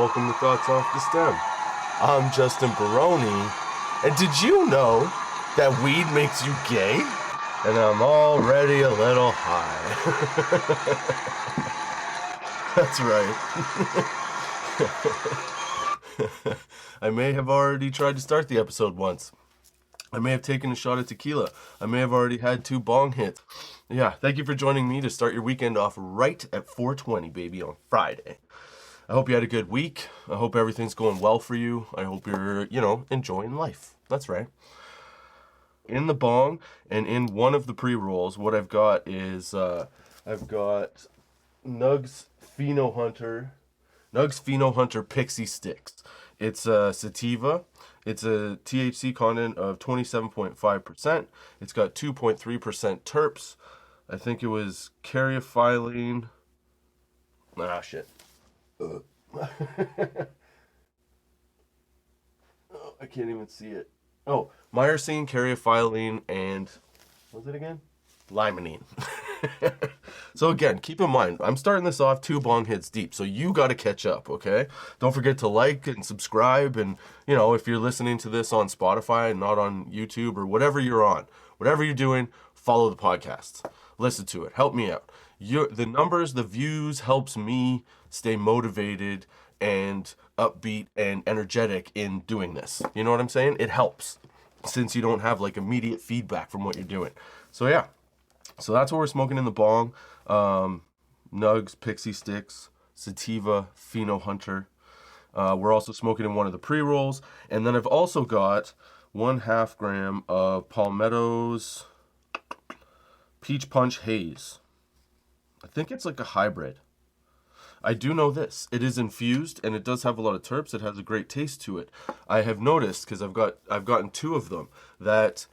welcome to Thoughts Off the Stem. I'm Justin Barone, and did you know that weed makes you gay? And I'm already a little high. That's right. I may have already tried to start the episode once. I may have taken a shot at tequila. I may have already had 2 bong hits. Yeah, thank you for joining me to start your weekend off right at 4:20, baby, on Friday. I hope you had a good week. I hope everything's going well for you. I hope you're, enjoying life. That's right. In the bong and in one of the pre-rolls, what I've got is, I've got Nugs Pheno Hunter Pixie Sticks. It's a sativa. It's a THC content of 27.5%. It's got 2.3% terps. I think it was caryophyllene. Ah, shit. Oh, I can't even see it. Oh, myrcene, caryophyllene, and what was it again? Limonene. So again, keep in mind, I'm starting this off 2 bong hits deep, so you got to catch up, okay? Don't forget to like and subscribe, and if you're listening to this on Spotify and not on YouTube or whatever you're on, whatever you're doing, follow the podcast. Listen to it. Help me out. The numbers, the views helps me stay motivated and upbeat and energetic in doing this. You know what I'm saying? It helps since you don't have like immediate feedback from what you're doing. So yeah. So that's what we're smoking in the bong. Nugs, Pixie Sticks, Sativa, Pheno Hunter. We're also smoking in one of the pre-rolls. And then I've also got 1/2 gram of Palmetto's Peach Punch Haze. I think it's like a hybrid. I do know this. It is infused and it does have a lot of terps. It has a great taste to it. I have noticed, because I've gotten 2 of them, that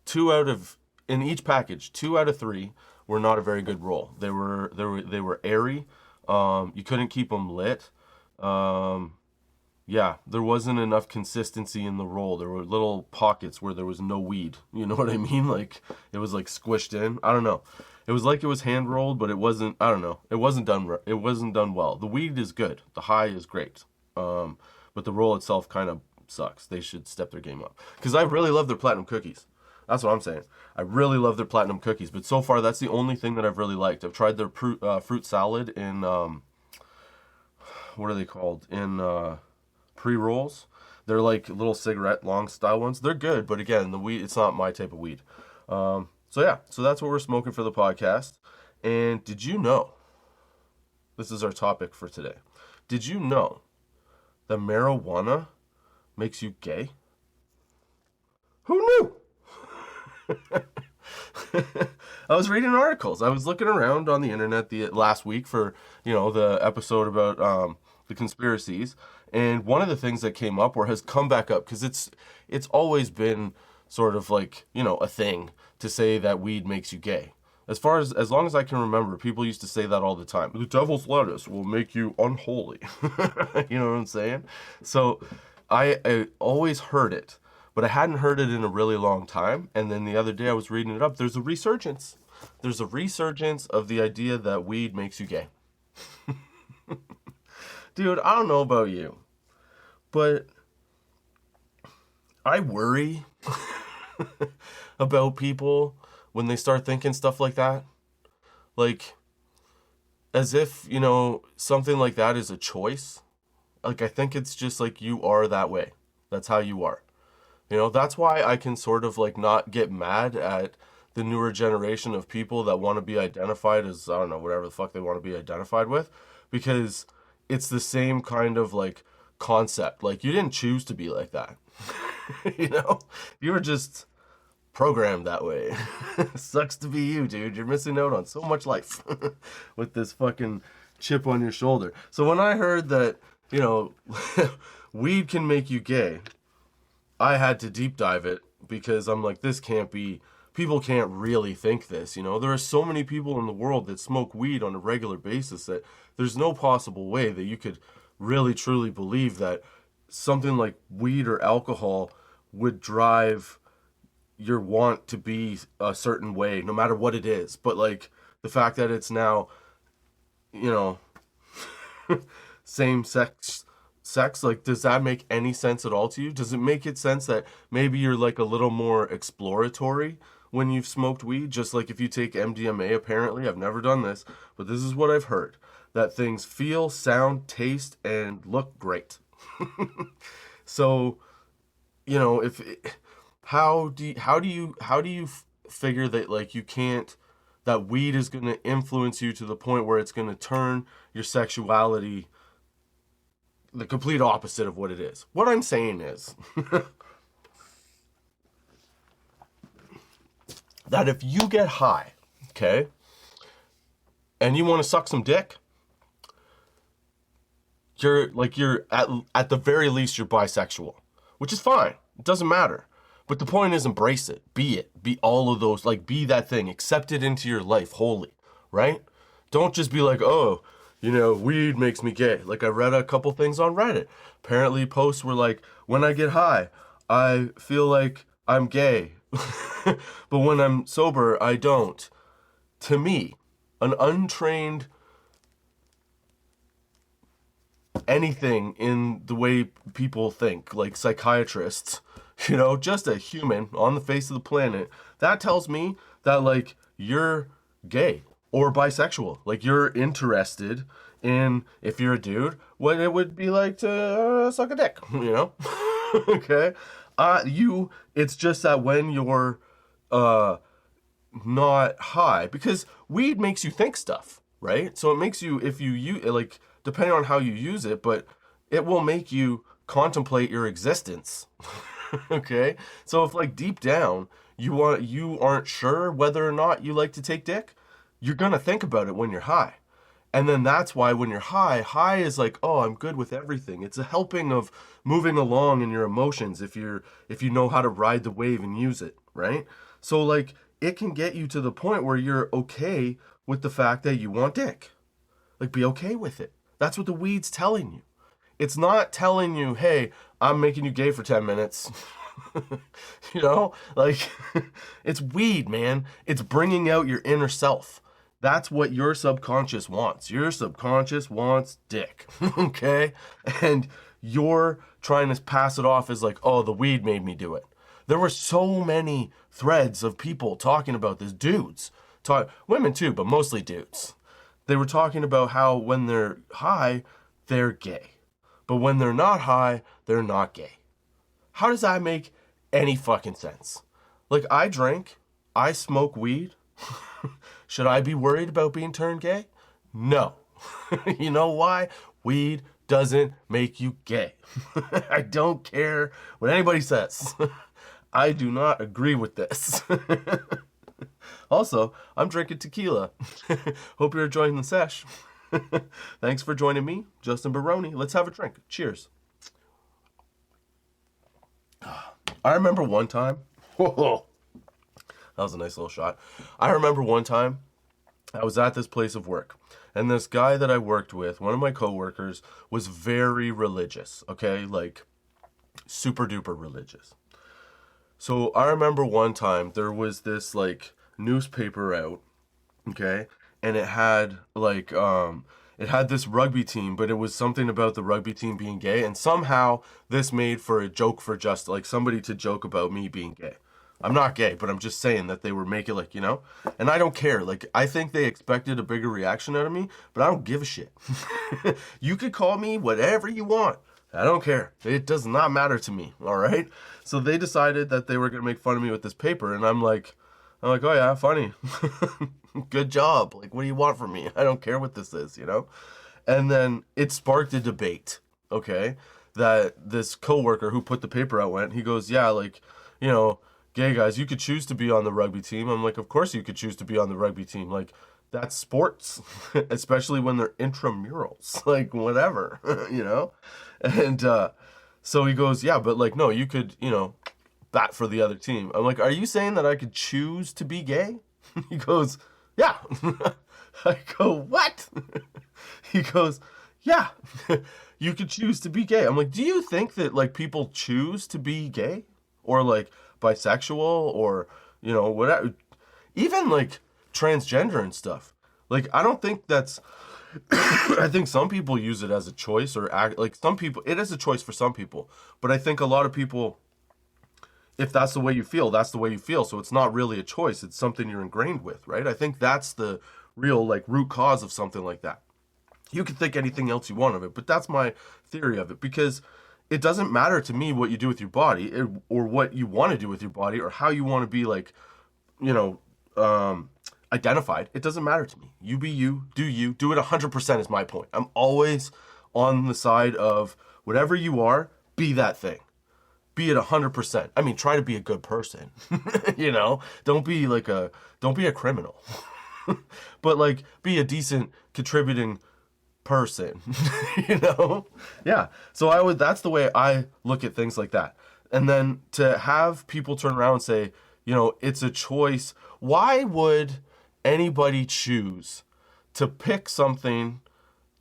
2 out of in each package, 2 out of 3 were not a very good roll. They were airy. You couldn't keep them lit. Yeah, there wasn't enough consistency in the roll. There were little pockets where there was no weed. You know what I mean? Like it was like squished in. I don't know. It was like it was hand rolled, but it wasn't. I don't know. It wasn't done. It wasn't done well. The weed is good. The high is great. But the roll itself kind of sucks. They should step their game up. Because I really love their platinum cookies. That's what I'm saying. I really love their platinum cookies, but so far that's the only thing that I've really liked. I've tried their fruit salad in what are they called? In pre-rolls. They're like little cigarette long style ones. They're good, but again, the weed, it's not my type of weed. So that's what we're smoking for the podcast. And did you know, this is our topic for today, did you know that marijuana makes you gay? Who knew? I was reading articles. I was looking around on the internet last week for, the episode about the conspiracies. And one of the things that came up or has come back up, because it's always been sort of like, a thing to say that weed makes you gay. As long as I can remember, people used to say that all the time. The devil's lettuce will make you unholy. You know what I'm saying? So I always heard it. But I hadn't heard it in a really long time. And then the other day I was reading it up. There's a resurgence. There's a resurgence of the idea that weed makes you gay. Dude, I don't know about you, but I worry about people when they start thinking stuff like that. Like, as if, something like that is a choice. Like, I think it's just like you are that way. That's how you are. That's why I can sort of like not get mad at the newer generation of people that want to be identified as, I don't know, whatever the fuck they want to be identified with, because it's the same kind of like concept. Like, you didn't choose to be like that. You were just programmed that way. Sucks to be you, dude. You're missing out on so much life with this fucking chip on your shoulder. So when I heard that, weed can make you gay, I had to deep dive it because I'm like, this can't be, people can't really think this, There are so many people in the world that smoke weed on a regular basis that there's no possible way that you could really truly believe that something like weed or alcohol would drive your want to be a certain way, no matter what it is. But like the fact that it's now, same sex, like, does that make any sense at all to you? Does it make it sense that maybe you're like a little more exploratory when you've smoked weed? Just like if you take MDMA, apparently, I've never done this, but this is what I've heard, that things feel, sound, taste, and look great. So, if how do you figure that, like, you can't, that weed is going to influence you to the point where it's going to turn your sexuality the complete opposite of what it is? What I'm saying is that if you get high, okay, and you want to suck some dick, you're at the very least you're bisexual, which is fine. It doesn't matter. But the point is, embrace it. Be it. Be all of those. Like, be that thing. Accept it into your life wholly, right? Don't just be like, oh, weed makes me gay. Like, I read a couple things on Reddit. Apparently posts were like, when I get high, I feel like I'm gay. But when I'm sober, I don't. To me, an untrained anything in the way people think, like psychiatrists, just a human on the face of the planet, that tells me that, like, you're gay or bisexual. Like, you're interested in, if you're a dude, what it would be like to suck a dick, Okay? It's just that when you're not high, because weed makes you think stuff, right? So it makes you, if you use, like, depending on how you use it, but it will make you contemplate your existence. Okay? So if, like, deep down you aren't sure whether or not you like to take dick, you're gonna think about it when you're high. And then that's why when you're high is like, oh, I'm good with everything. It's a helping of moving along in your emotions if you know how to ride the wave and use it, right? So, like, it can get you to the point where you're okay with the fact that you want dick. Like, be okay with it. That's what the weed's telling you. It's not telling you, hey, I'm making you gay for 10 minutes. Like, it's weed, man. It's bringing out your inner self. That's what your subconscious wants. Your subconscious wants dick. Okay? And you're trying to pass it off as like, oh, the weed made me do it. There were so many threads of people talking about this. Dudes. Women too, but mostly dudes. They were talking about how when they're high, they're gay. But when they're not high, they're not gay. How does that make any fucking sense? Like, I drink, I smoke weed. Should I be worried about being turned gay? No. You know why? Weed doesn't make you gay. I don't care what anybody says. I do not agree with this. Also, I'm drinking tequila. Hope you're enjoying the sesh. Thanks for joining me, Justin Barone. Let's have a drink. Cheers. I remember one time. Whoa, that was a nice little shot. I remember one time I was at this place of work, and this guy that I worked with, one of my coworkers, was very religious, okay? Like, super duper religious. So I remember one time there was this, like, newspaper out, okay? And it had, like, it had this rugby team, but it was something about the rugby team being gay, and somehow this made for a joke for just, like, somebody to joke about me being gay. I'm not gay, but I'm just saying that they were making, like, and I don't care. Like, I think they expected a bigger reaction out of me, but I don't give a shit. You could call me whatever you want. I don't care. It does not matter to me, all right? So they decided that they were going to make fun of me with this paper, and I'm like, oh yeah, funny. Good job. Like, what do you want from me? I don't care what this is, And then it sparked a debate, okay? That this coworker who put the paper out he goes, yeah, like, gay guys, you could choose to be on the rugby team. I'm like, of course you could choose to be on the rugby team. Like, that's sports, especially when they're intramurals, like, whatever, And so he goes, yeah, but, like, no, you could, bat for the other team. I'm like, are you saying that I could choose to be gay? He goes, yeah. I go, what? He goes, yeah, you could choose to be gay. I'm like, do you think that, like, people choose to be gay? Or, like, bisexual? Or, whatever. Even, like, transgender and stuff. Like, I don't think that's I think some people use it as a choice or act like some people, it is a choice for some people. But I think a lot of people, if that's the way you feel, that's the way you feel. So it's not really a choice. It's something you're ingrained with, right? I think that's the real like root cause of something like that. You can think anything else you want of it, but that's my theory of it because it doesn't matter to me what you do with your body or what you want to do with your body or how you want to be like, you know, identified. It doesn't matter to me. You be you, do it 100% is my point. I'm always on the side of whatever you are, be that thing. Be it 100%. I mean, try to be a good person. You know, don't be a criminal. But like be a decent contributing person. You know? Yeah. So that's the way I look at things like that. And then to have people turn around and say, you know, it's a choice. Why would anybody choose to pick something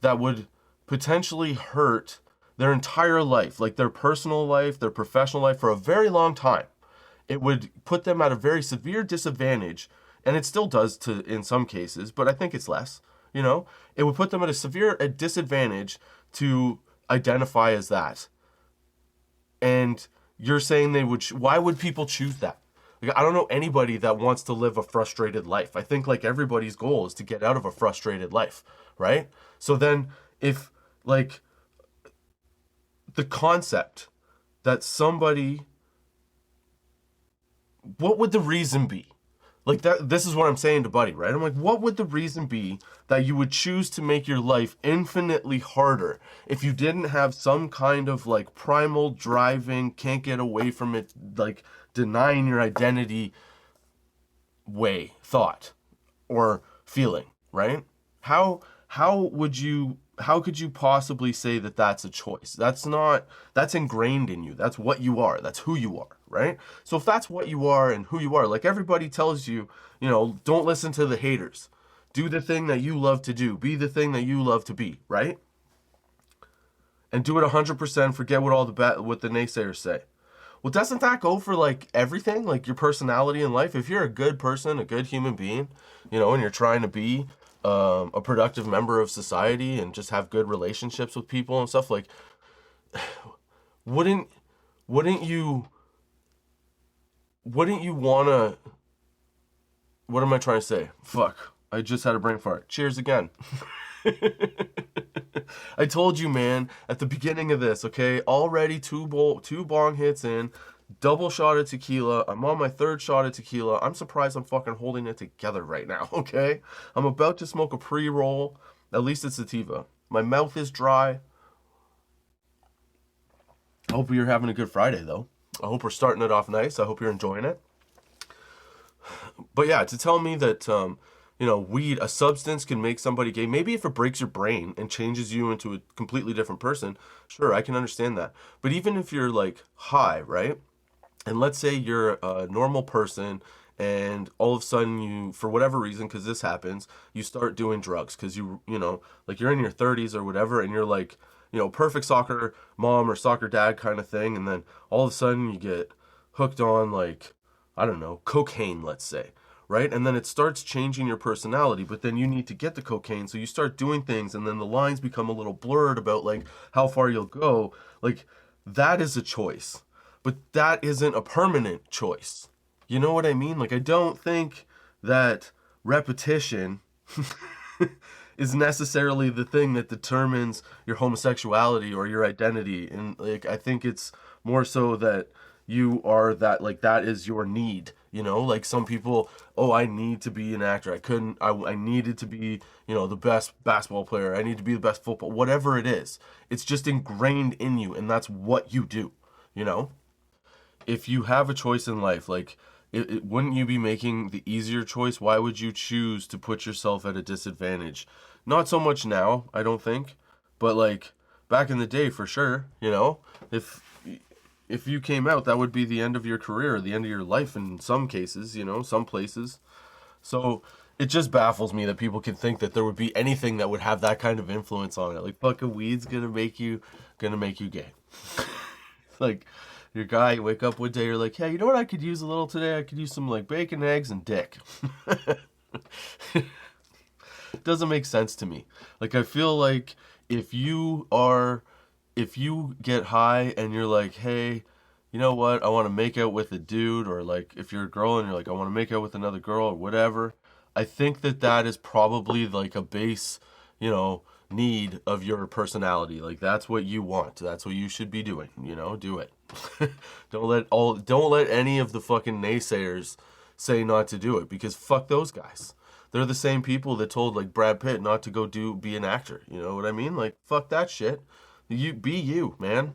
that would potentially hurt their entire life, like their personal life, their professional life for a very long time? It would put them at a very severe disadvantage, and it still does to in some cases, but I think it's less, you know? It would put them at a disadvantage to identify as that. And you're saying why would people choose that? Like, I don't know anybody that wants to live a frustrated life. I think like everybody's goal is to get out of a frustrated life, right? So then if like the concept that somebody, what would the reason be? Like that, this is what I'm saying to Buddy, right? I'm like, what would the reason be that you would choose to make your life infinitely harder if you didn't have some kind of like primal driving, can't get away from it, like denying your identity thought or feeling, right? How could you possibly say that that's a choice? That's ingrained in you. That's what you are. That's who you are, right? So if that's what you are and who you are, like everybody tells you, you know, don't listen to the haters. Do the thing that you love to do. Be the thing that you love to be, right? And do it 100%, forget what the naysayers say. Well, doesn't that go for like everything, like your personality in life? If you're a good person, a good human being, you know, and you're trying to be a productive member of society and just have good relationships with people and stuff, like, wouldn't you wanna? What am I trying to say? Fuck! I just had a brain fart. Cheers again. I told you, man, at the beginning of this, okay? Already two bong hits in, double shot of tequila. I'm on my third shot of tequila. I'm surprised I'm fucking holding it together right now, okay? I'm about to smoke a pre-roll. At least it's sativa. My mouth is dry. I hope you're having a good Friday, though. I hope we're starting it off nice. I hope you're enjoying it. But yeah, to tell me that you know, weed, a substance can make somebody gay. Maybe if it breaks your brain and changes you into a completely different person, sure, I can understand that. But even if you're like high, right? And let's say you're a normal person and all of a sudden you, for whatever reason, because this happens, you start doing drugs because you know, like you're in your 30s or whatever and you're like, you know, perfect soccer mom or soccer dad kind of thing. And then all of a sudden you get hooked on like, I don't know, cocaine, let's say, right? And then it starts changing your personality, but then you need to get the cocaine, so you start doing things, and then the lines become a little blurred about like how far you'll go. Like that is a choice, but that isn't a permanent choice. You know what I mean? Like I don't think that repetition is necessarily the thing that determines your homosexuality or your identity, and like I think it's more so that you are that, like that is your need, you know? Like some people, oh, I need to be an actor, I needed to be, you know, the best basketball player, I need to be the best football, whatever it is, it's just ingrained in you and that's what you do, you know? If you have a choice in life, like wouldn't you be making the easier choice? Why would you choose to put yourself at a disadvantage? Not so much now, I don't think, but like back in the day for sure, you know? If you came out, that would be the end of your career, the end of your life in some cases, you know, some places. So it just baffles me that people can think that there would be anything that would have that kind of influence on it. Like fucking weed's gonna make you gay. Like your guy, you wake up one day, you're like, hey, you know what I could use a little today? I could use some like bacon, eggs, and dick. doesn't make sense to me. Like, I feel like if you get high and you're like, hey, you know what, I want to make out with a dude, or like if you're a girl and you're like, I want to make out with another girl or whatever, I think that that is probably like a base, you know, need of your personality. Like, that's what you want. That's what you should be doing, you know, do it. Don't let any of the fucking naysayers say not to do it, because fuck those guys. They're the same people that told like Brad Pitt not to go be an actor. You know what I mean? Like, fuck that shit. You be you, man.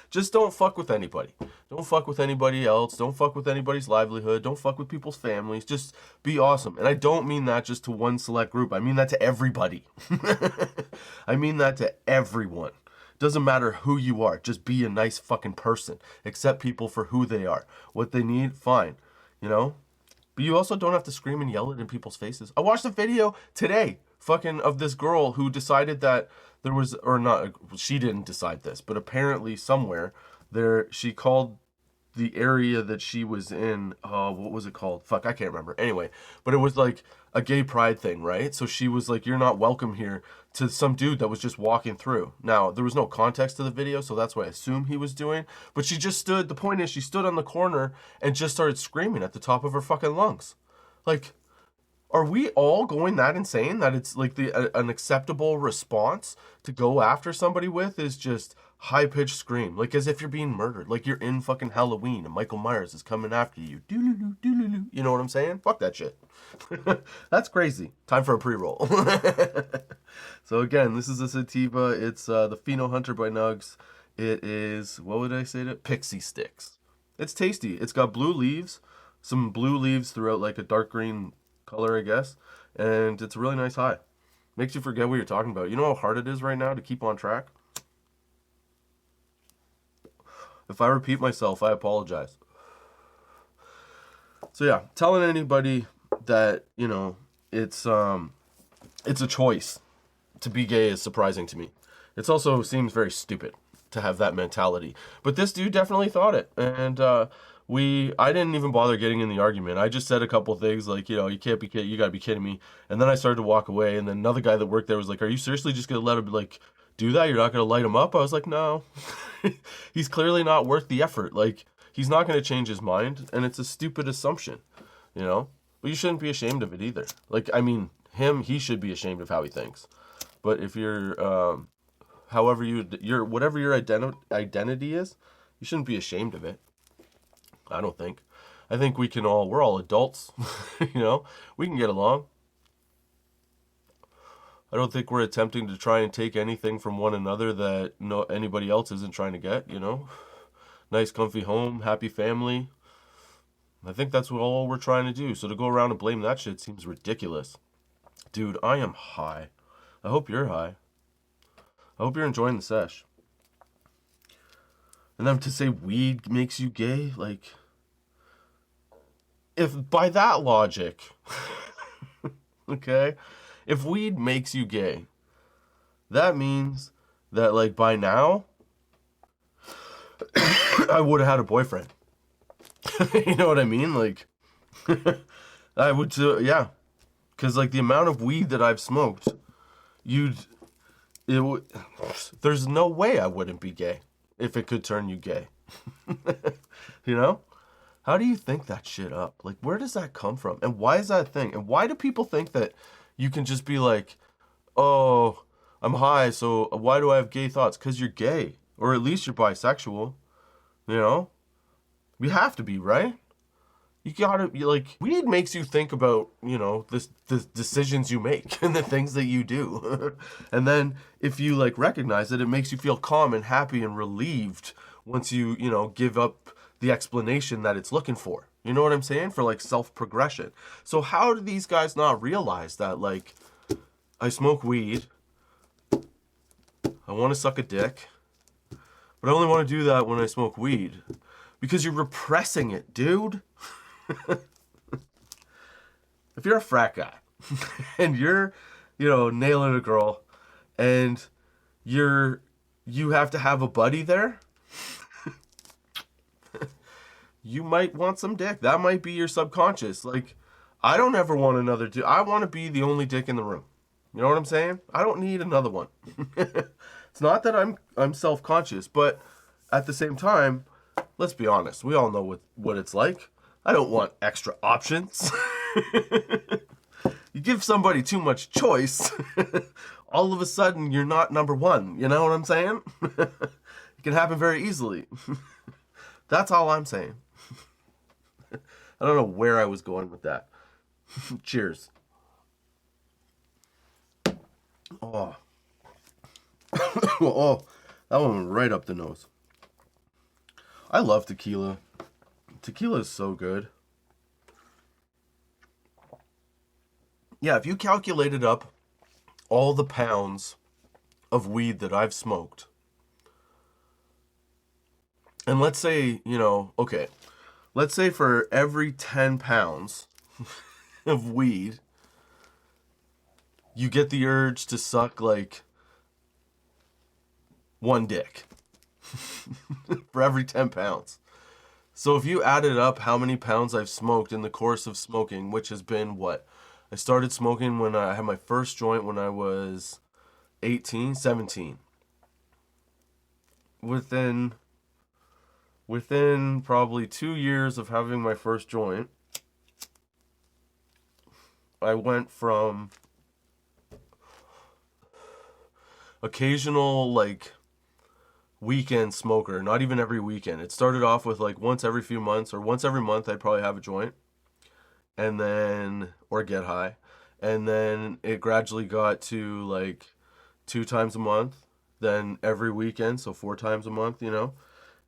Just don't fuck with anybody. Don't fuck with anybody else. Don't fuck with anybody's livelihood. Don't fuck with people's families. Just be awesome. And I don't mean that just to one select group. I mean that to everybody. I mean that to everyone. Doesn't matter who you are. Just be a nice fucking person. Accept people for who they are. What they need, fine. You know? But you also don't have to scream and yell it in people's faces. I watched a video today, fucking, of this girl who decided that there was, or not, she didn't decide this, but apparently somewhere there, she called the area that she was in, what was it called? Fuck, I can't remember. Anyway, but it was like a gay pride thing, right? So she was like, you're not welcome here, to some dude that was just walking through. Now, there was no context to the video, so that's what I assume he was doing. But she just stood, the point is, she stood on the corner and just started screaming at the top of her fucking lungs. Like, are we all going that insane that it's like an acceptable response to go after somebody with is just high-pitched scream, like as if you're being murdered, like you're in fucking Halloween and Michael Myers is coming after you. Doo-doo-doo, doo-doo-doo. You know what I'm saying? Fuck that shit. That's crazy. Time for a pre-roll. So again, this is a sativa. It's the Pheno Hunter by Nugs. It is, what would I say to it? Pixie Sticks. It's tasty. It's got blue leaves, some blue leaves throughout, like a dark green color, I guess, and it's a really nice high. Makes you forget what you're talking about. You know how hard it is right now to keep on track? If I repeat myself, I apologize. So yeah, telling anybody that, you know, it's a choice to be gay is surprising to me. It also seems very stupid to have that mentality. But this dude definitely thought it, and I didn't even bother getting in the argument. I just said a couple things like, you know, you gotta be kidding me. And then I started to walk away, and then another guy that worked there was like, are you seriously just gonna let him like do that? You're not gonna light him up? I was like, no. He's clearly not worth the effort. Like, he's not gonna change his mind, and it's a stupid assumption, you know? But you shouldn't be ashamed of it either. Like, I mean, he should be ashamed of how he thinks. But if you're, however whatever your identity is, you shouldn't be ashamed of it. I don't think. I think we're all adults, you know? We can get along. I don't think we're attempting to try and take anything from one another that anybody else isn't trying to get, you know? Nice, comfy home, happy family. I think that's all we're trying to do. So to go around and blame that shit seems ridiculous. Dude, I am high. I hope you're high. I hope you're enjoying the sesh. And then to say weed makes you gay, like, if by that logic, okay, if weed makes you gay, that means that, like, by now, I would have had a boyfriend. You know what I mean? Like, I would, yeah. Because, like, the amount of weed that I've smoked, there's no way I wouldn't be gay if it could turn you gay. You know? How do you think that shit up? Like, where does that come from? And why is that a thing? And why do people think that you can just be like, oh, I'm high, so why do I have gay thoughts? Because you're gay. Or at least you're bisexual. You know? We have to be, right? You gotta, like, weed makes you think about, you know, the decisions you make and the things that you do. And then if you, like, recognize it, it makes you feel calm and happy and relieved once you know, give up the explanation that it's looking for. You know what I'm saying? For, like, self-progression. So how do these guys not realize that, like, I smoke weed, I want to suck a dick, but I only want to do that when I smoke weed? Because you're repressing it, dude. If you're a frat guy and you're, you know, nailing a girl and you have to have a buddy there, you might want some dick. That might be your subconscious. Like, I don't ever want another dude. I want to be the only dick in the room. You know what I'm saying? I don't need another one. It's not that I'm self-conscious, but at the same time, let's be honest. We all know what it's like. I don't want extra options. You give somebody too much choice, all of a sudden you're not number one. You know what I'm saying? It can happen very easily. That's all I'm saying. I don't know where I was going with that. Cheers. Oh. Oh, that one went right up the nose. I love tequila. Tequila is so good. Yeah, if you calculated up all the pounds of weed that I've smoked, and let's say, okay, let's say for every 10 pounds of weed, you get the urge to suck like one dick for every 10 pounds. So if you added up how many pounds I've smoked in the course of smoking, which has been what? I started smoking when I had my first joint when I was 18, 17. Within probably 2 years of having my first joint, I went from occasional like weekend smoker, not even every weekend. It started off with like once every few months or once every month I'd probably have a joint and then or get high. And then it gradually got to like 2 times a month, then every weekend, so 4 times a month,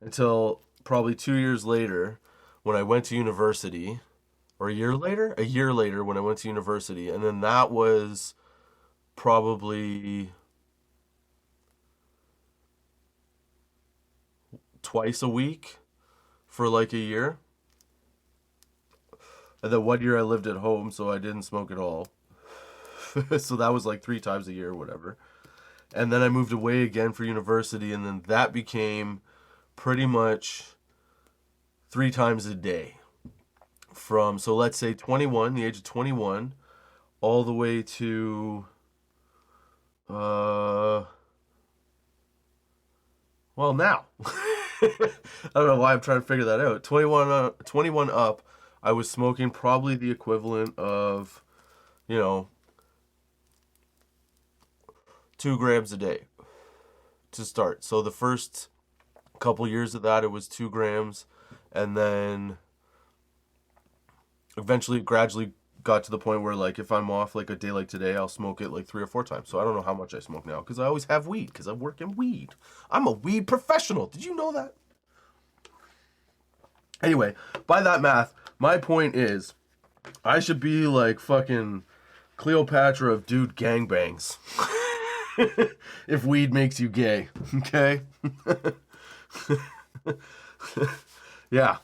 until probably 2 years later when I went to university, or a year later when I went to university, and then that was probably twice a week for like a year. And then 1 year I lived at home, so I didn't smoke at all. So that was like 3 times a year or whatever. And then I moved away again for university, and then that became pretty much 3 times a day. So let's say 21, the age of 21, all the way to, now. I don't know why I'm trying to figure that out. 21 up, I was smoking probably the equivalent of, 2 grams a day to start. So the first couple years of that, it was 2 grams. And then eventually, gradually got to the point where, like, if I'm off, like, a day like today, I'll smoke it, like, 3 or 4 times. So I don't know how much I smoke now, because I always have weed, because I work in weed. I'm a weed professional. Did you know that? Anyway, by that math, my point is, I should be, like, fucking Cleopatra of dude gangbangs. If weed makes you gay, okay? Yeah.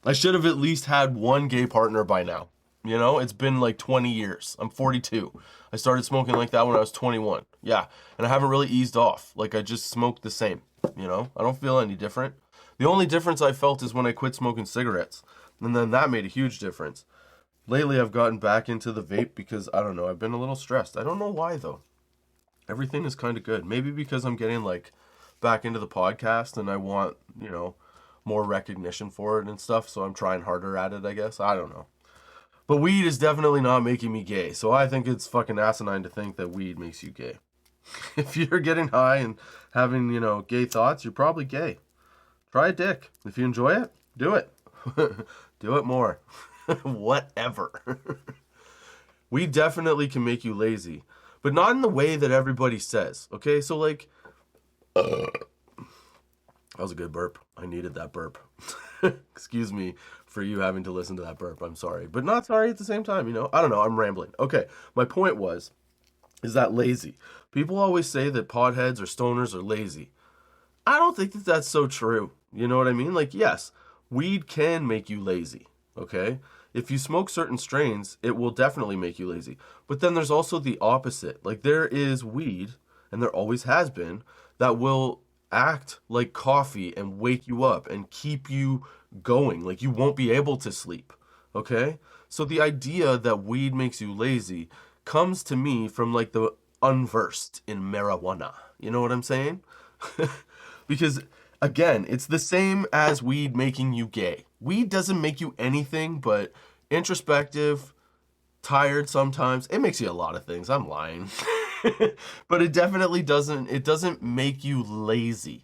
I should have at least had one gay partner by now. It's been like 20 years. I'm 42. I started smoking like that when I was 21. Yeah. And I haven't really eased off. Like, I just smoked the same. I don't feel any different. The only difference I felt is when I quit smoking cigarettes. And then that made a huge difference. Lately, I've gotten back into the vape because, I don't know, I've been a little stressed. I don't know why, though. Everything is kind of good. Maybe because I'm getting, like, back into the podcast and I want, more recognition for it and stuff. So I'm trying harder at it, I guess. I don't know. But weed is definitely not making me gay. So I think it's fucking asinine to think that weed makes you gay. If you're getting high and having, gay thoughts, you're probably gay. Try a dick. If you enjoy it, do it. Do it more. Whatever. Weed definitely can make you lazy. But not in the way that everybody says. Okay? So, like... That was a good burp. I needed that burp. Excuse me for you having to listen to that burp. I'm sorry. But not sorry at the same time, I don't know. I'm rambling. Okay. My point is that lazy. People always say that potheads or stoners are lazy. I don't think that that's so true. You know what I mean? Like, yes, weed can make you lazy. Okay? If you smoke certain strains, it will definitely make you lazy. But then there's also the opposite. Like, there is weed, and there always has been, that will act like coffee and wake you up and keep you going. Like, you won't be able to sleep. Okay? So the idea that weed makes you lazy comes to me from like the unversed in marijuana. You know what I'm saying? Because again, it's the same as weed making you gay. Weed doesn't make you anything but introspective, tired sometimes. It makes you a lot of things. I'm lying. But it doesn't make you lazy.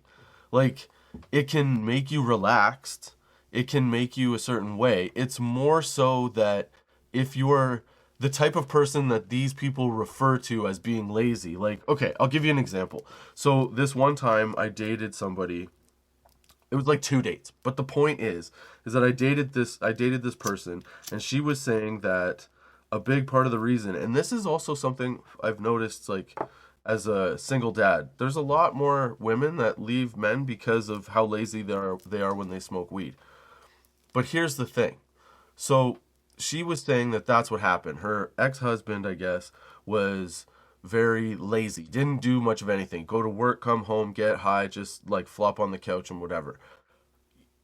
Like it can make you relaxed. It can make you a certain way. It's more so that if you're the type of person that these people refer to as being lazy, like okay, I'll give you an example. So this one time I dated somebody. It was like 2 dates. But the point is that I dated this person, and she was saying that a big part of the reason, and this is also something I've noticed like as a single dad, there's a lot more women that leave men because of how lazy they are when they smoke weed. But here's the thing. So she was saying that that's what happened. Her ex-husband, I guess, was very lazy. Didn't do much of anything. Go to work, come home, get high, just like flop on the couch and whatever.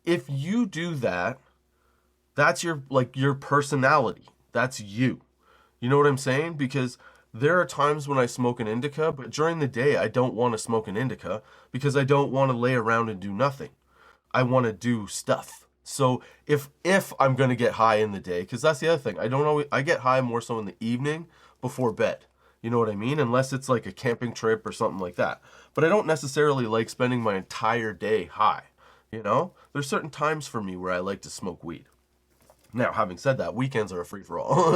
If you do that, that's your personality. That's you. You know what I'm saying? Because there are times when I smoke an indica, but during the day I don't want to smoke an indica because I don't want to lay around and do nothing. I want to do stuff. So if I'm gonna get high in the day, because that's the other thing, I get high more so in the evening before bed. You know what I mean? Unless it's like a camping trip or something like that. But I don't necessarily like spending my entire day high. You know, there's certain times for me where I like to smoke weed. Now, having said that, weekends are a free for all.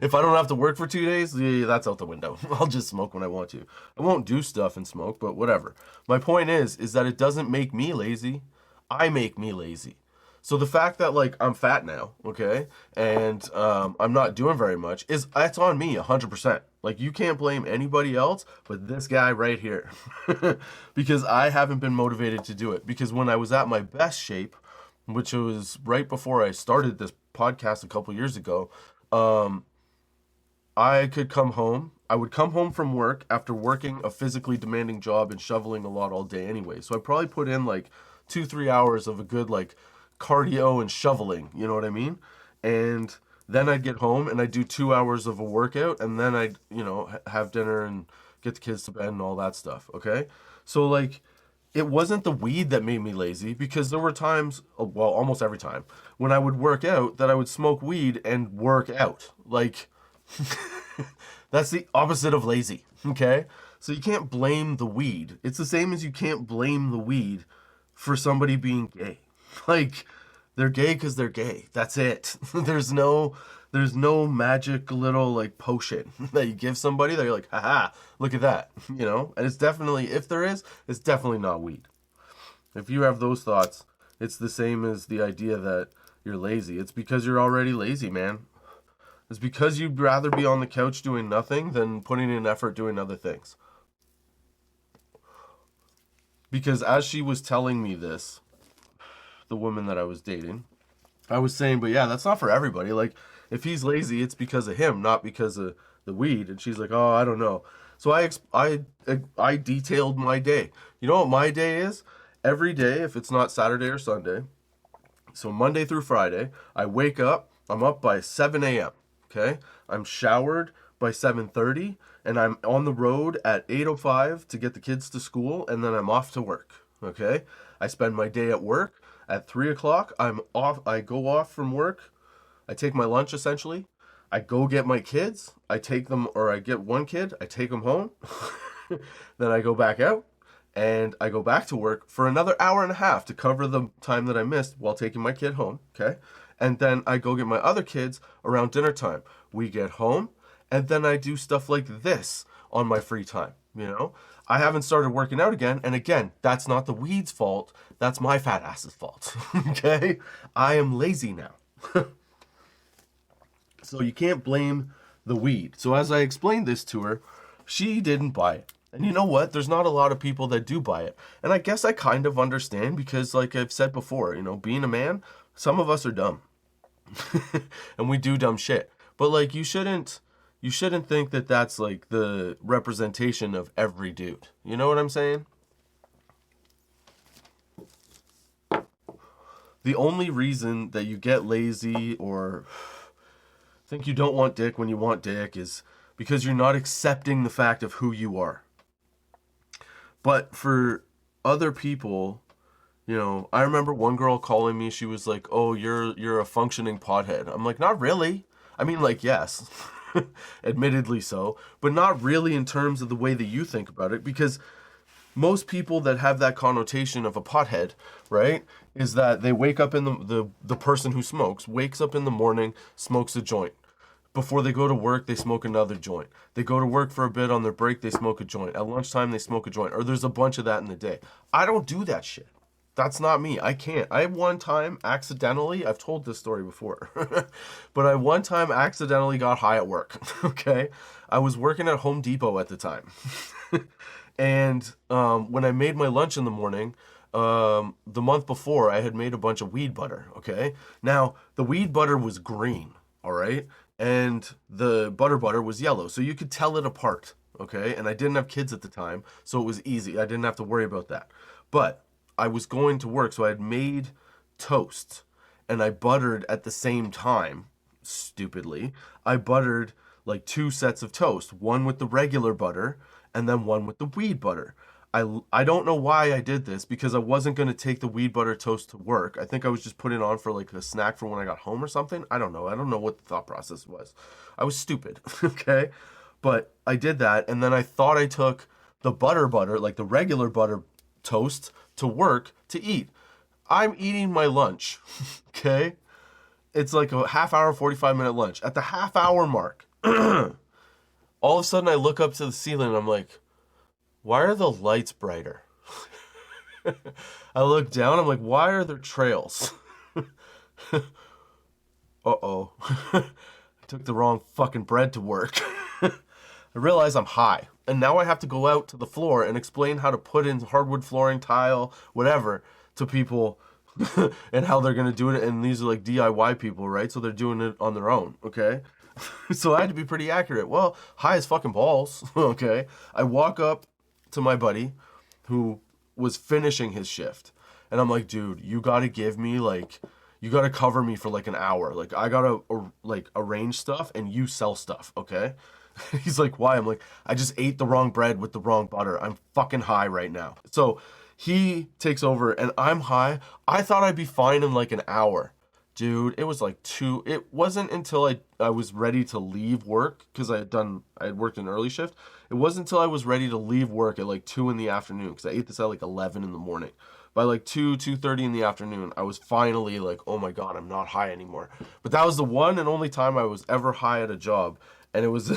If I don't have to work for 2 days, yeah, that's out the window. I'll just smoke when I want to. I won't do stuff and smoke, but whatever. My point is that it doesn't make me lazy. I make me lazy. So the fact that like I'm fat now, okay, and I'm not doing very much is that's on me 100%. Like you can't blame anybody else but this guy right here, because I haven't been motivated to do it. Because when I was at my best shape, which was right before I started this podcast a couple years ago, um, I could come home. I would come home from work after working a physically demanding job and shoveling a lot all day anyway. So I probably put in like 2-3 hours of a good like cardio and shoveling, you know what I mean? And then I'd get home and I'd do 2 hours of a workout, and then I'd, have dinner and get the kids to bed and all that stuff, okay? So like it wasn't the weed that made me lazy, because there were times, well, almost every time, when I would work out that I would smoke weed and work out. Like that's the opposite of lazy, okay? So you can't blame the weed. It's the same as you can't blame the weed for somebody being gay. Like they're gay because they're gay. That's it. There's no magic little like potion that you give somebody that you're like, haha, look at that. And it's definitely, if there is, it's definitely not weed. If you have those thoughts, it's the same as the idea that you're lazy. It's because you're already lazy, man. It's because you'd rather be on the couch doing nothing than putting in effort doing other things. Because as she was telling me this, the woman that I was dating, I was saying, but yeah, that's not for everybody. Like, if he's lazy, it's because of him, not because of the weed. And she's like, oh, I don't know. So I detailed my day. You know what my day is? Every day, if it's not Saturday or Sunday, so Monday through Friday, I wake up. I'm up by 7 a.m. Okay, I'm showered by 7:30, and I'm on the road at 8:05 to get the kids to school, and then I'm off to work. Okay, I spend my day at work. At 3 o'clock, I'm off. I go off from work. I take my lunch essentially. I go get my kids. I take them, or I get one kid. I take them home. Then I go back out, and I go back to work for another hour and a half to cover the time that I missed while taking my kid home. Okay, and then I go get my other kids around dinner time. We get home, and then I do stuff like this on my free time. I haven't started working out again, and again, that's not the weed's fault. That's my fat ass's fault. Okay? I am lazy now. So you can't blame the weed. So as I explained this to her, she didn't buy it. And you know what? There's not a lot of people that do buy it. And I guess I kind of understand, because like I've said before, being a man, some of us are dumb. And we do dumb shit. But like you shouldn't think that that's like the representation of every dude. You know what I'm saying? The only reason that you get lazy or think you don't want dick when you want dick is because you're not accepting the fact of who you are. But for other people, I remember one girl calling me. She was like, "Oh, you're a functioning pothead." I'm like, "Not really." I mean, like, yes, admittedly so, but not really in terms of the way that you think about it, because most people that have that connotation of a pothead, right, is that they wake up in the person who smokes wakes up in the morning, smokes a joint. Before they go to work, they smoke another joint. They go to work for a bit, on their break, they smoke a joint. At lunchtime, they smoke a joint. Or there's a bunch of that in the day. I don't do that shit. That's not me. I can't. I one time accidentally, I've told this story before, but I one time accidentally got high at work. Okay. I was working at Home Depot at the time. And when I made my lunch in the morning, the month before, I had made a bunch of weed butter. Okay. Now, the weed butter was green. All right. And the butter was yellow. So you could tell it apart. Okay. And I didn't have kids at the time. So it was easy. I didn't have to worry about that. But I was going to work. So I had made toast and I buttered at the same time. Stupidly, I buttered like two sets of toast, one with the regular butter and then one with the weed butter. I don't know why I did this, because I wasn't going to take the weed butter toast to work. I think I was just putting it on for like a snack for when I got home or something. I don't know. I don't know what the thought process was. I was stupid. Okay. But I did that. And then I thought I took the butter, like the regular butter toast, to work to eat. I'm eating my lunch. Okay. It's like a half hour, 45-minute lunch. At the half hour mark, all of a sudden I look up to the ceiling and I'm like, why are the lights brighter? I look down, I'm like, why are there trails? Uh-oh. I took the wrong fucking bread to work. I realize I'm high. And now I have to go out to the floor and explain how to put in hardwood flooring, tile, whatever, to people and how they're going to do it. And these are like DIY people, right? So they're doing it on their own, okay? So I had to be pretty accurate. Well, high as fucking balls, okay? I walk up to my buddy who was finishing his shift. And I'm like, dude, you got to give me like, you got to cover me for like an hour. Like I got to like arrange stuff and you sell stuff, okay? He's like, why? I'm like, I just ate the wrong bread with the wrong butter. I'm fucking high right now. So he takes over and I'm high. I thought I'd be fine in like an hour. Dude, it was like it wasn't until I was ready to leave work, because I had worked an early shift. It wasn't until I was ready to leave work at like 2 in the afternoon, because I ate this at like 11 in the morning. By like 2:30 in the afternoon, I was finally like, oh my God, I'm not high anymore. But that was the one and only time I was ever high at a job. And it was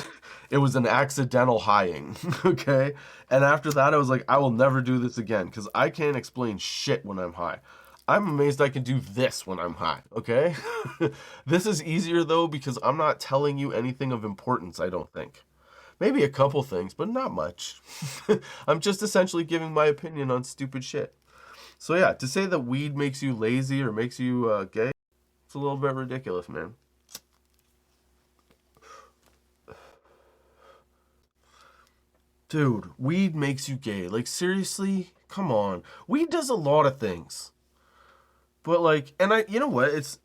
an accidental highing, okay? And after that, I was like, I will never do this again, because I can't explain shit when I'm high. I'm amazed I can do this when I'm high, okay? This is easier, though, because I'm not telling you anything of importance, I don't think. Maybe a couple things, but not much. I'm just essentially giving my opinion on stupid shit. So yeah, to say that weed makes you lazy or makes you gay, it's a little bit ridiculous, man. Dude, weed makes you gay. Like, seriously? Come on. Weed does a lot of things. But like, and you know what? It's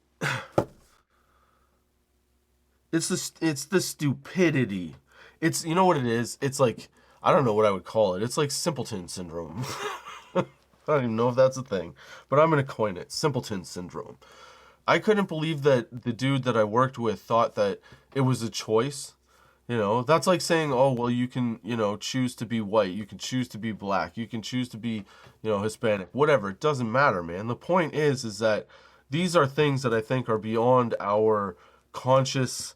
the stupidity. It's, you know what it is? It's like, I don't know what I would call it. It's like simpleton syndrome. I don't even know if that's a thing, but I'm gonna coin it. Simpleton syndrome. I couldn't believe that the dude that I worked with thought that it was a choice. That's like saying, oh, well, you can, choose to be white. You can choose to be black. You can choose to be, Hispanic, whatever. It doesn't matter, man. The point is that these are things that I think are beyond our conscious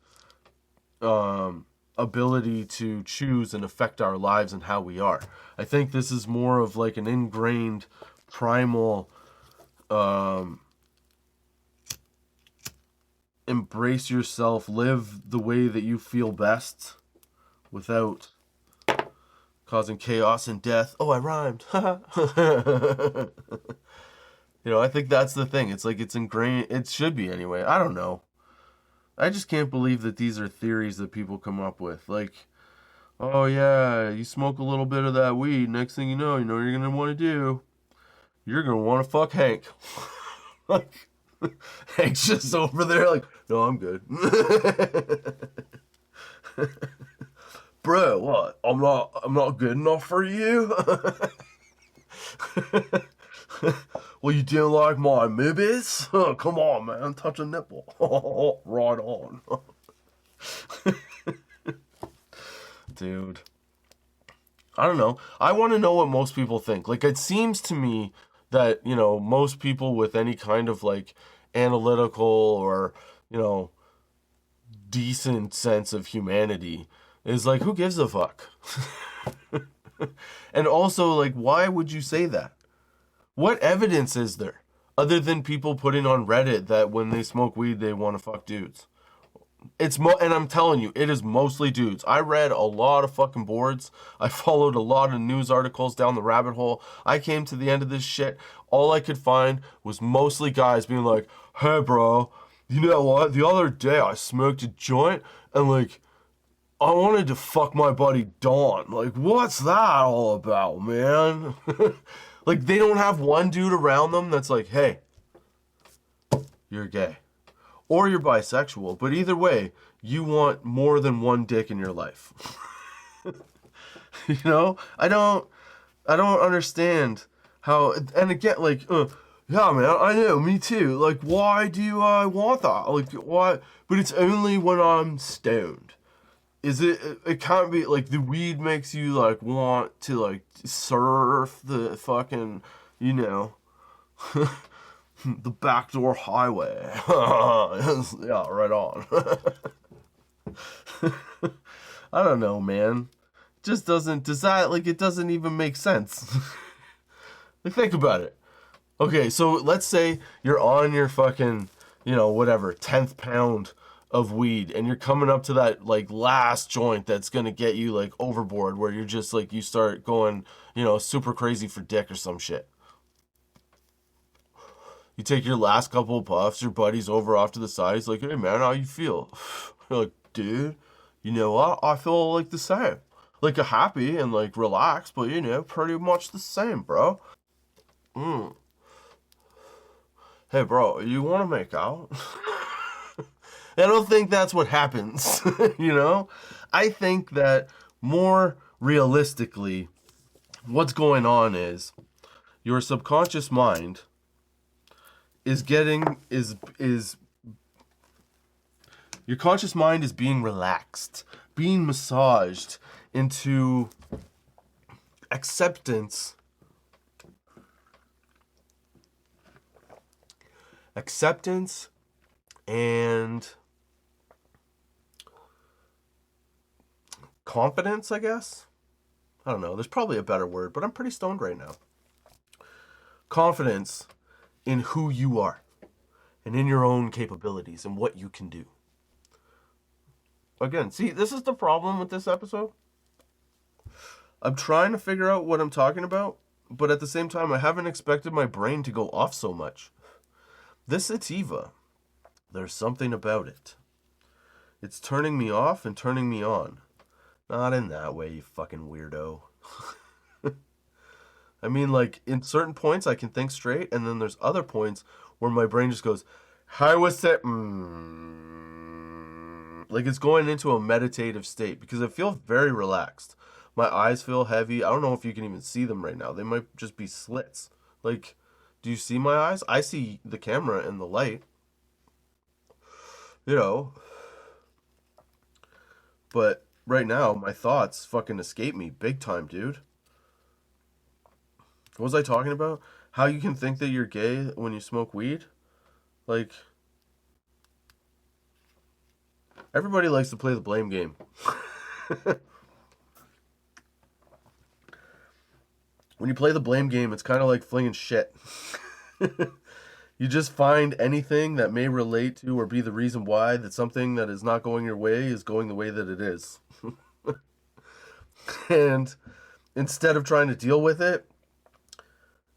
ability to choose and affect our lives and how we are. I think this is more of like an ingrained, primal, embrace yourself, live the way that you feel best without causing chaos and death. Oh, I rhymed. I think that's the thing. It's like it's ingrained. It should be anyway. I don't know. I just can't believe that these are theories that people come up with. Like, oh yeah, you smoke a little bit of that weed. Next thing you know what you're going to want to do? You're going to want to fuck Hank. Like, Hank's just over there like, no, I'm good. bro, what? I'm not good enough for you? Well, you didn't like my movies? Come on, man, touch a nipple. Right on. Dude. I don't know. I want to know what most people think. Like, it seems to me that, most people with any kind of, like, analytical or, you know, decent sense of humanity is like, who gives a fuck? And also, like, why would you say that? What evidence is there other than people putting on Reddit that when they smoke weed, they want to fuck dudes? And I'm telling you, it is mostly dudes. I read a lot of fucking boards. I followed a lot of news articles down the rabbit hole. I came to the end of this shit. All I could find was mostly guys being like, hey bro, you know what? The other day I smoked a joint and like, I wanted to fuck my buddy Dawn. Like, what's that all about, man? Like, they don't have one dude around them that's like, hey, you're gay. Or you're bisexual. But either way, you want more than one dick in your life. I don't understand how, and again, like, yeah, man, I know, me too. Like, why do I want that? Like, why? But it's only when I'm stoned. It can't be, like, the weed makes you, like, want to, like, surf the fucking, the backdoor highway. Yeah, right on. I don't know, man. Just doesn't, it doesn't even make sense. Like, think about it. Okay, so let's say you're on your fucking, whatever, 10th pound of weed, and you're coming up to that, like, last joint that's gonna get you, like, overboard, where you're just, like, you start going, super crazy for dick or some shit. You take your last couple of puffs, your buddy's over off to the side, he's like, hey, man, how you feel? You're like, dude, you know what? I feel, like, the same. Like, happy and, like, relaxed, but, pretty much the same, bro. Hey, bro, you want to make out? I don't think that's what happens, I think that more realistically, what's going on is your subconscious mind is your conscious mind is being relaxed, being massaged into acceptance and confidence, I guess. I don't know. There's probably a better word, but I'm pretty stoned right now. Confidence in who you are and in your own capabilities and what you can do. Again, see, this is the problem with this episode. I'm trying to figure out what I'm talking about, but at the same time, I haven't expected my brain to go off so much. This sativa, there's something about it. It's turning me off and turning me on. Not in that way, you fucking weirdo. I mean, like, in certain points I can think straight, and then there's other points where my brain just goes, how was it? Like, it's going into a meditative state because I feel very relaxed. My eyes feel heavy. I don't know if you can even see them right now. They might just be slits. Like, do you see my eyes? I see the camera and the light. But right now, my thoughts fucking escape me big time, dude. What was I talking about? How you can think that you're gay when you smoke weed? Like, everybody likes to play the blame game. When you play the blame game, it's kind of like flinging shit. You just find anything that may relate to or be the reason why that something that is not going your way is going the way that it is. And instead of trying to deal with it,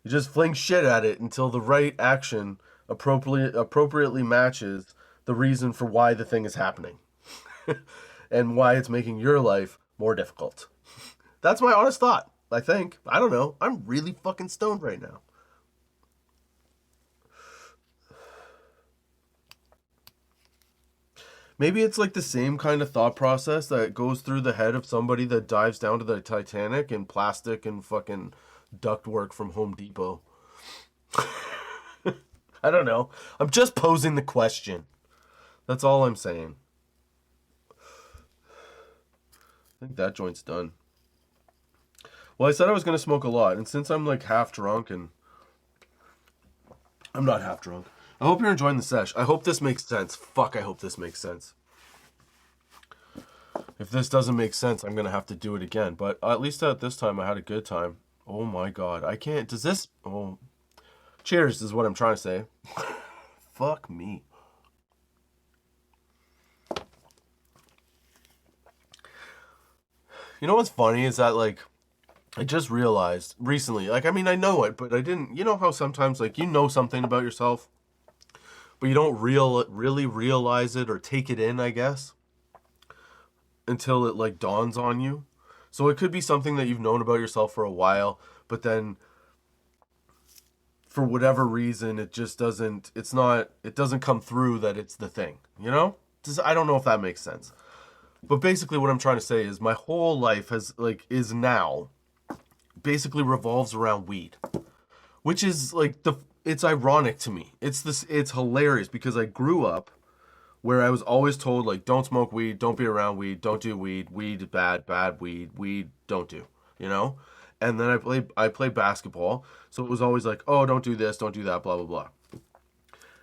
you just fling shit at it until the right action appropriately matches the reason for why the thing is happening. And why it's making your life more difficult. That's my honest thought, I think. I don't know. I'm really fucking stoned right now. Maybe it's like the same kind of thought process that goes through the head of somebody that dives down to the Titanic in plastic and fucking ductwork from Home Depot. I don't know. I'm just posing the question. That's all I'm saying. I think that joint's done. Well, I said I was going to smoke a lot, and since I'm like half drunk and I'm not half drunk. I hope you're enjoying the sesh. I hope this makes sense. Fuck, I hope this makes sense. If this doesn't make sense, I'm going to have to do it again. But at least at this time, I had a good time. Oh my God. I can't. Does this... Oh. Cheers is what I'm trying to say. Fuck me. You know what's funny is that, like, I just realized recently, like, I mean, I know it, but I didn't... You know how sometimes, like, you know something about yourself, but you don't really realize it or take it in, I guess, until it like dawns on you. So it could be something that you've known about yourself for a while, but then for whatever reason, it just doesn't, it doesn't come through that it's the thing, you know? I don't know if that makes sense. But basically what I'm trying to say is my whole life is now basically revolves around weed, which is like it's ironic to me. It's hilarious because I grew up where I was always told, like, don't smoke weed, don't be around weed, don't do weed, weed is bad, weed don't do, you know? And then I played basketball, so it was always like, oh, don't do this, don't do that, blah, blah, blah.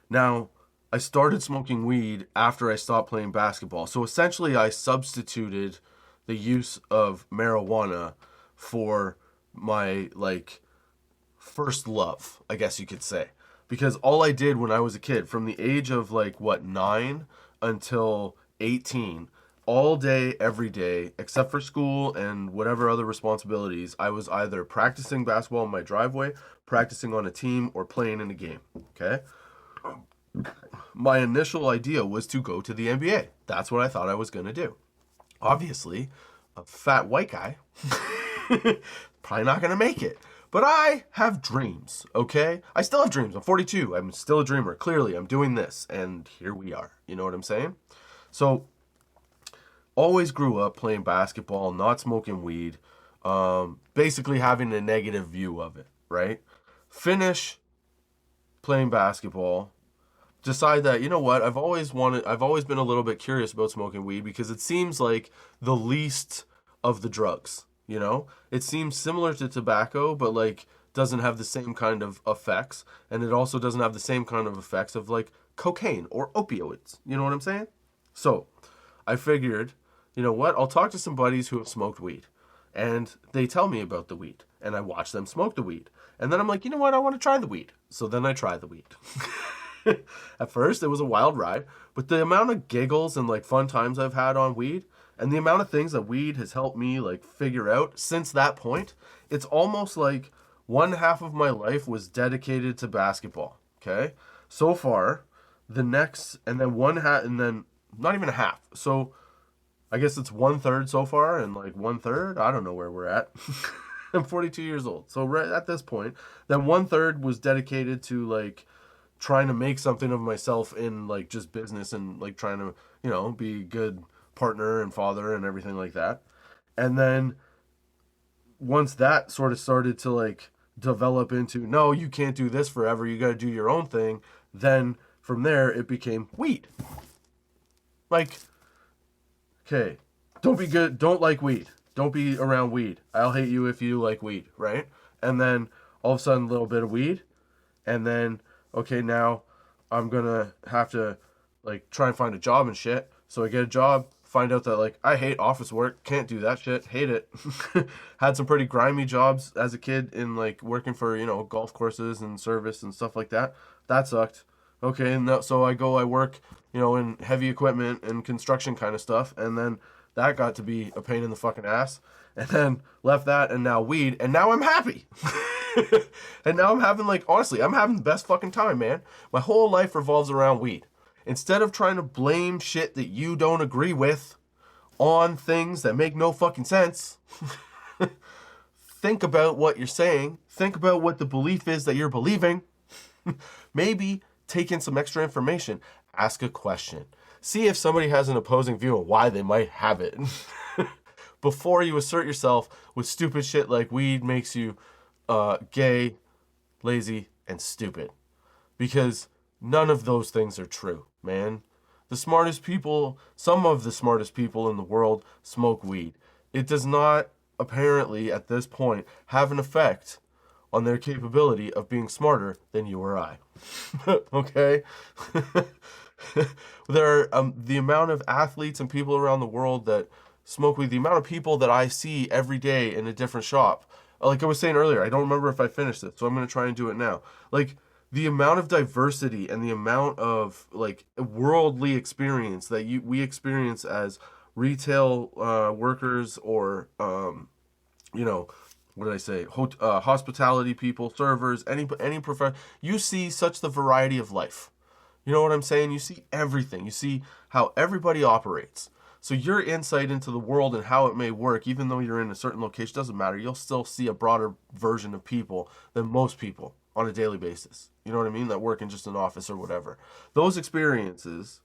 Now, I started smoking weed after I stopped playing basketball. So essentially I substituted the use of marijuana for my, like, first love, I guess you could say. Because all I did when I was a kid, from the age of, like, 9 until 18, all day, every day, except for school and whatever other responsibilities, I was either practicing basketball in my driveway, practicing on a team, or playing in a game, okay? My initial idea was to go to the NBA. That's what I thought I was going to do. Obviously, a fat white guy, probably not going to make it. But I have dreams, okay? I still have dreams. I'm 42. I'm still a dreamer. Clearly, I'm doing this. And here we are. You know what I'm saying? So, always grew up playing basketball, not smoking weed, basically having a negative view of it, right? Finish playing basketball, decide that, you know what, I've always been a little bit curious about smoking weed because it seems like the least of the drugs, you know? It seems similar to tobacco, but like doesn't have the same kind of effects, and it also doesn't have the same kind of effects of like cocaine or opioids. You know what I'm saying? So, I figured, you know what, I'll talk to some buddies who have smoked weed, and they tell me about the weed, and I watch them smoke the weed. And then I'm like, you know what, I want to try the weed. So then I try the weed. At first, it was a wild ride, but the amount of giggles and like fun times I've had on weed, and the amount of things that weed has helped me like figure out since that point, it's almost like one half of my life was dedicated to basketball. Okay, so far, the next, and then one half, and then not even a half. So I guess it's 1/3 so far, and like 1/3, I don't know where we're at. I'm 42 years old, so right at this point, then 1/3 was dedicated to like trying to make something of myself in like just business and like trying to, you know, be a good partner and father and everything like that. And then once that sort of started to like develop into, no, you can't do this forever, you got to do your own thing, then from there it became weed. Like, okay, don't like weed, don't be around weed, I'll hate you if you like weed, right? And then all of a sudden a little bit of weed, and then okay, now I'm gonna have to like try and find a job and shit. So I get a job, find out that like I hate office work, can't do that shit, hate it. Had some pretty grimy jobs as a kid in like working for, you know, golf courses and service and stuff like that. That sucked. Okay, and so I work, you know, in heavy equipment and construction kind of stuff, and then that got to be a pain in the fucking ass. And then left that, and now weed, and now I'm happy. And now I'm having, like, honestly, I'm having the best fucking time, man. My whole life revolves around weed. Instead of trying to blame shit that you don't agree with on things that make no fucking sense, think about what you're saying. Think about what the belief is that you're believing. Maybe take in some extra information. ask a question. See if somebody has an opposing view of why they might have it. Before you assert yourself with stupid shit like weed makes you gay, lazy, and stupid. Because none of those things are true, man. The smartest people, some of the smartest people in the world smoke weed. It does not, apparently, at this point, have an effect on their capability of being smarter than you or I. Okay? There are the amount of athletes and people around the world that smoke weed, the amount of people that I see every day in a different shop. Like I was saying earlier, I don't remember if I finished it, so I'm going to try and do it now. Like, the amount of diversity and the amount of, like, worldly experience that we experience as retail workers or, you know, what did I say? Hospitality people, servers, any profession. You see such the variety of life. You know what I'm saying? You see everything. You see how everybody operates. So your insight into the world and how it may work, even though you're in a certain location, doesn't matter. You'll still see a broader version of people than most people on a daily basis. You know what I mean? That work in just an office or whatever. Those experiences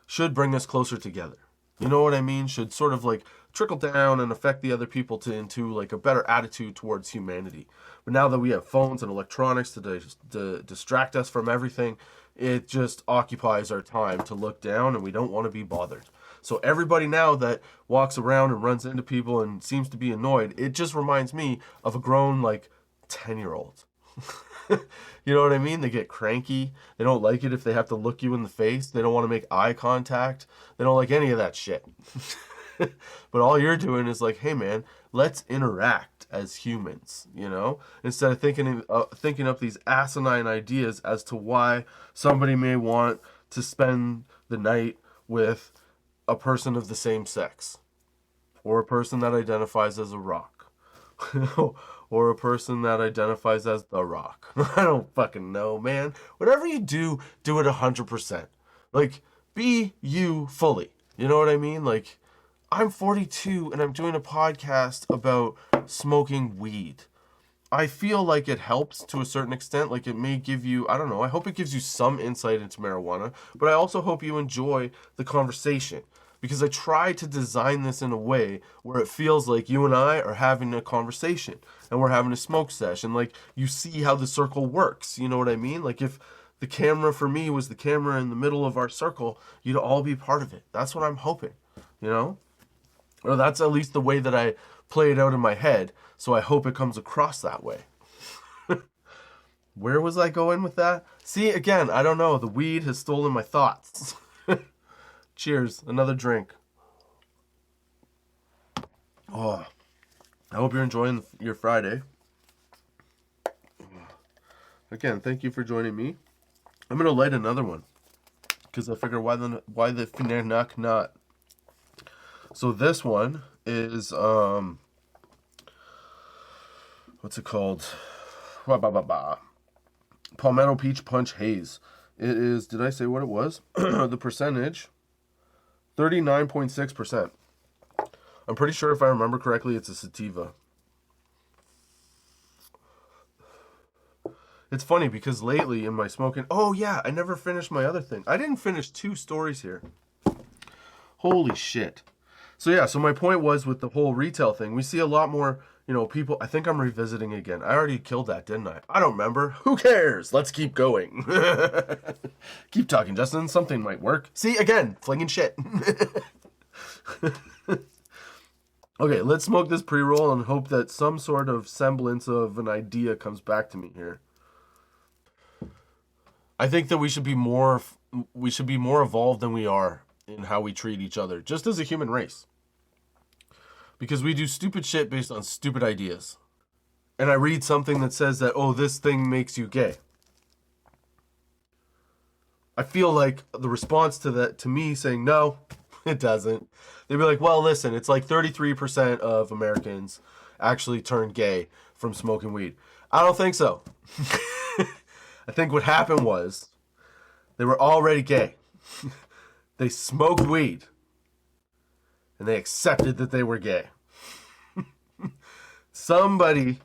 should bring us closer together. You know what I mean? Should sort of like trickle down and affect the other people into like a better attitude towards humanity. But now that we have phones and electronics to distract us from everything, it just occupies our time to look down, and we don't want to be bothered. So everybody now that walks around and runs into people and seems to be annoyed, it just reminds me of a grown, like, 10-year-old. You know what I mean? They get cranky. They don't like it if they have to look you in the face. They don't want to make eye contact. They don't like any of that shit. But all you're doing is like, hey man, let's interact as humans, you know? Instead of thinking up these asinine ideas as to why somebody may want to spend the night with a person of the same sex, or a person that identifies as a rock, or a person that identifies as the Rock. I don't fucking know, man. Whatever you do, do it 100%. Like, be you fully. You know what I mean? Like, I'm 42 and I'm doing a podcast about smoking weed. I feel like it helps to a certain extent. Like, it may give you, I don't know, I hope it gives you some insight into marijuana, but I also hope you enjoy the conversation. Because I try to design this in a way where it feels like you and I are having a conversation and we're having a smoke session. Like, you see how the circle works. You know what I mean? Like, if the camera for me was the camera in the middle of our circle, you'd all be part of it. That's what I'm hoping, you know? Or that's at least the way that I play it out in my head. So I hope it comes across that way. Where was I going with that? See, again, I don't know. The weed has stolen my thoughts. Cheers. Another drink. Oh, I hope you're enjoying your Friday. Again, thank you for joining me. I'm going to light another one, because I figure why the Finnack not. So this one is, what's it called? Palmetto Peach Punch Haze. It is, did I say what it was? The percentage, 39.6%. I'm pretty sure if I remember correctly, it's a sativa. It's funny because lately in my smoking... Oh yeah, I never finished my other thing. I didn't finish 2 stories here. Holy shit. So yeah, so my point was with the whole retail thing, we see a lot more, you know, people... I think I'm revisiting again. I already killed that, didn't I? I don't remember. Who cares? Let's keep going. Keep talking, Justin. Something might work. See, again, flinging shit. Okay, let's smoke this pre-roll and hope that some sort of semblance of an idea comes back to me here. I think that we should be more evolved than we are in how we treat each other, just as a human race. Because we do stupid shit based on stupid ideas. And I read something that says that, oh, this thing makes you gay. I feel like the response to that, to me saying, no, it doesn't. They'd be like, well, listen, it's like 33% of Americans actually turn gay from smoking weed. I don't think so. I think what happened was they were already gay. They smoked weed. And they accepted that they were gay. Somebody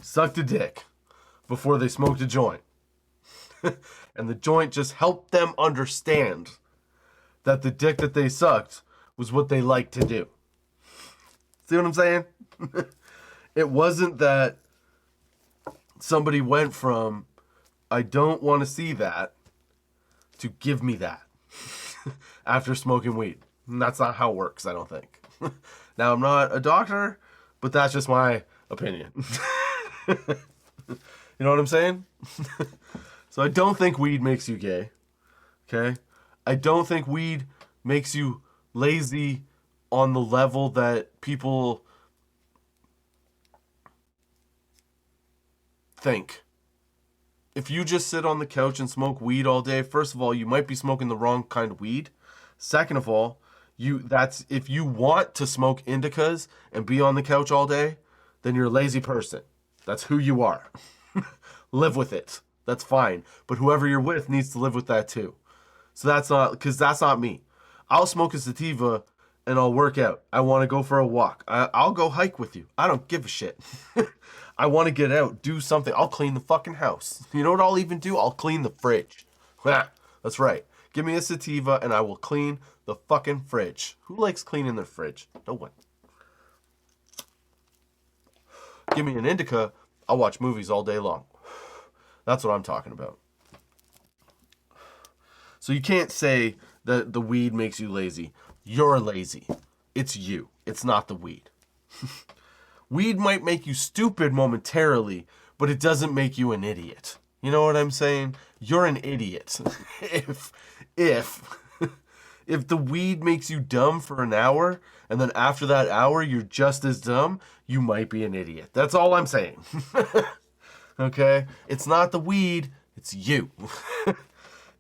sucked a dick before they smoked a joint. And And the joint just helped them understand that the dick that they sucked was what they liked to do. See what I'm saying? It wasn't that somebody went from, I don't want to see that, to give me that after smoking weed. And that's not how it works, I don't think. Now, I'm not a doctor, but that's just my opinion. You know what I'm saying? So I don't think weed makes you gay. Okay? I don't think weed makes you lazy on the level that people think. If you just sit on the couch and smoke weed all day, first of all, you might be smoking the wrong kind of weed. Second of all, if you want to smoke indicas and be on the couch all day, then you're a lazy person. That's who you are. Live with it. That's fine. But whoever you're with needs to live with that too. So that's not me. I'll smoke a sativa and I'll work out. I want to go for a walk. I'll go hike with you. I don't give a shit. I want to get out, do something. I'll clean the fucking house. You know what I'll even do? I'll clean the fridge. That's right. Give me a sativa and I will clean the fucking fridge. Who likes cleaning their fridge? No one. Give me an indica, I'll watch movies all day long. That's what I'm talking about. So you can't say that the weed makes you lazy. You're lazy. It's you. It's not the weed. Weed might make you stupid momentarily, but it doesn't make you an idiot. You know what I'm saying? You're an idiot. If the weed makes you dumb for an hour, and then after that hour you're just as dumb, you might be an idiot. That's all I'm saying. Okay? It's not the weed, it's you.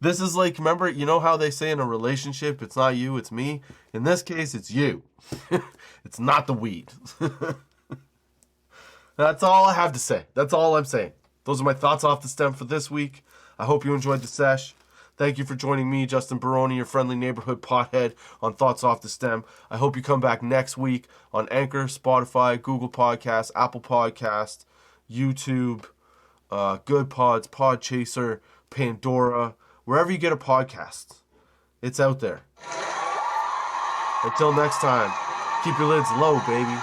This is like, remember, you know how they say in a relationship, it's not you, it's me? In this case, it's you. It's not the weed. That's all I have to say. That's all I'm saying. Those are my thoughts off the stem for this week. I hope you enjoyed the sesh. Thank you for joining me, Justin Barone, your friendly neighborhood pothead, on Thoughts Off the Stem. I hope you come back next week on Anchor, Spotify, Google Podcasts, Apple Podcasts, YouTube, Good Pods, Podchaser, Pandora, wherever you get a podcast. It's out there. Until next time, keep your lids low, baby.